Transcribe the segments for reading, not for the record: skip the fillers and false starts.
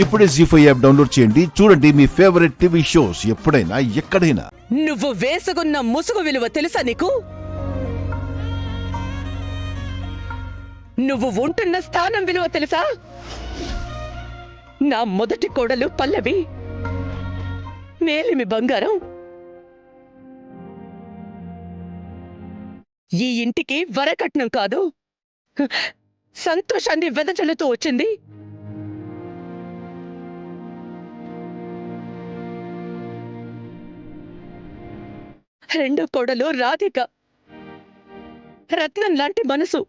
ఇప్పుడే జీ5 app download చేయండి. చూడండి మీ ఫేవరెట్ టీవీ షోస్ ఎప్పుడైనా ఎక్కడైనా. నువ్వు వేసుకున్న ముసుగు విలువ తెలుసా నీకు? నువ్వు ఉంటున్న స్థానం విలువ తెలుసా? నా మొదటి కోడలు పల్లవి మేలిమి బంగారం. ఈ ఇంటికి వరకట్నం కాదు, సంతోషాన్ని వెదజల్లుతూ వచ్చింది. రెండో కోడలు రాధిక, రత్నం లాంటి మనసు.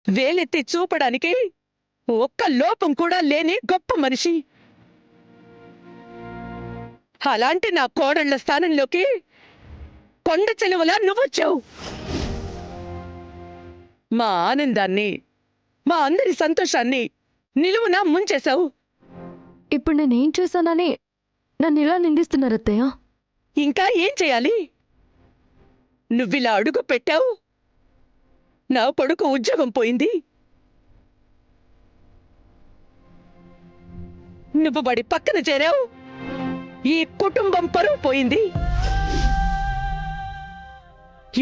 వేలెత్తి చూపడానికి ఒక్క లోపం కూడా లేని గొప్ప మనిషి. అలాంటి నా కోడళ్ల స్థానంలోకి కొండ చెలువలా నువ్వొచ్చావు. మా ఆనందాన్ని, మా అందరి సంతోషాన్ని నిలువునా ముంచేశావు. ఇప్పుడు నేనేం చేశానని నన్ను ఇలా నిందిస్తున్నారు అత్తయ్య? ఇంకా ఏం చేయాలి? నువ్విలా అడుగు పెట్టావు, నా కొడుకు ఉద్యోగం పోయింది. నువ్వు బడి పక్కన చేరావు, ఈ కుటుంబం పరువు పోయింది.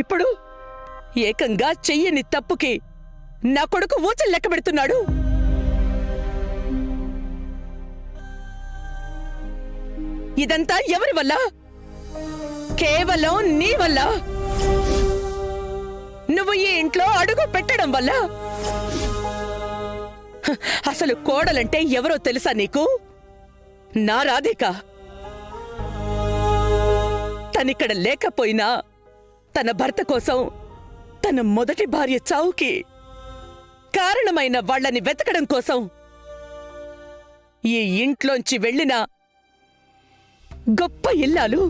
ఇప్పుడు ఏకంగా చెయ్యని తప్పుకి నా కొడుకు ఊచలు లెక్క పెడుతున్నాడు. ఇదంతా ఎవరి వల్ల? కేవలం నీ వల్ల. నువ్వు ఈ ఇంట్లో అడుగు పెట్టడం వల్ల. అసలు కోడలంటే ఎవరో తెలుసా నీకు? నా రాధిక. తనిక్కడ లేకపోయినా తన భర్త కోసం, తన మొదటి భార్య చావుకి కారణమైన వాళ్ళని వెతకడం కోసం ఈ ఇంట్లోంచి వెళ్ళిన గొప్ప ఇల్లాలు.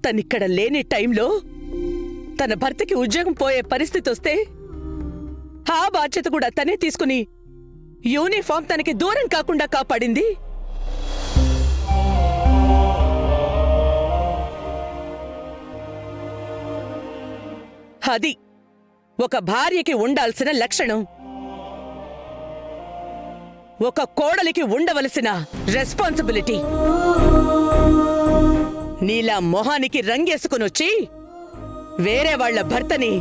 తనిక్కడ లేని టైంలో తన భర్తకి ఉద్యోగం పోయే పరిస్థితి వస్తే ఆ బాధ్యత కూడా తనే తీసుకుని యూనిఫామ్ తనకి దూరం కాకుండా కాపాడింది. అది ఒక భార్యకి ఉండాల్సిన లక్షణం, ఒక కోడలికి ఉండవలసిన రెస్పాన్సిబిలిటీ. నీలా మొహానికి రంగేసుకునొచ్చి వేరే వాళ్ల భర్తని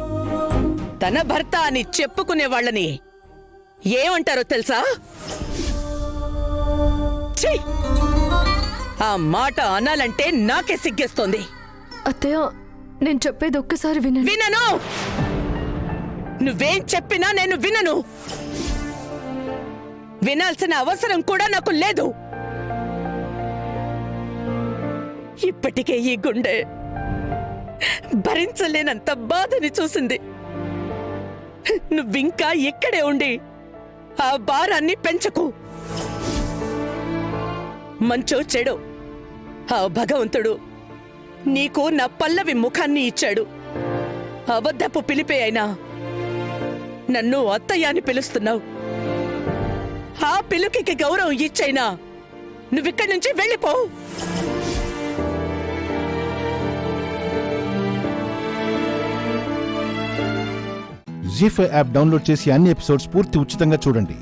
తన భర్త అని చెప్పుకునే వాళ్ళని ఏమంటారో తెలుసా? ఛీ! ఆ మాట అనాలంటే నాకే సిగ్గేస్తోంది. అత్తయ్య, నేను చెప్పేది ఒక్కసారి వినండి. వినను. నువ్వేం చెప్పినా నేను వినను. వినాల్సిన అవసరం కూడా నాకు లేదు. ఇప్పటికే ఈ గుండె భరించలేనంత బాధని చూసింది. నువ్వింకా ఇక్కడే ఉండి ఆ భారాన్ని పెంచకు. మంచో చెడో ఆ భగవంతుడు నీకు నా పల్లవి ముఖాన్ని ఇచ్చాడు. అబద్ధపు పిలిపే అయినా నన్ను అత్తయ్య అని పిలుస్తున్నావు. ఆ పిలుపుకి గౌరవం ఇచ్చైనా నువ్విక్కడి నుంచి వెళ్ళిపో. జీ5 యాప్ డౌన్లోడ్ చేసి అన్ని ఎపిసోడ్స్ పూర్తి ఉచితంగా చూడండి.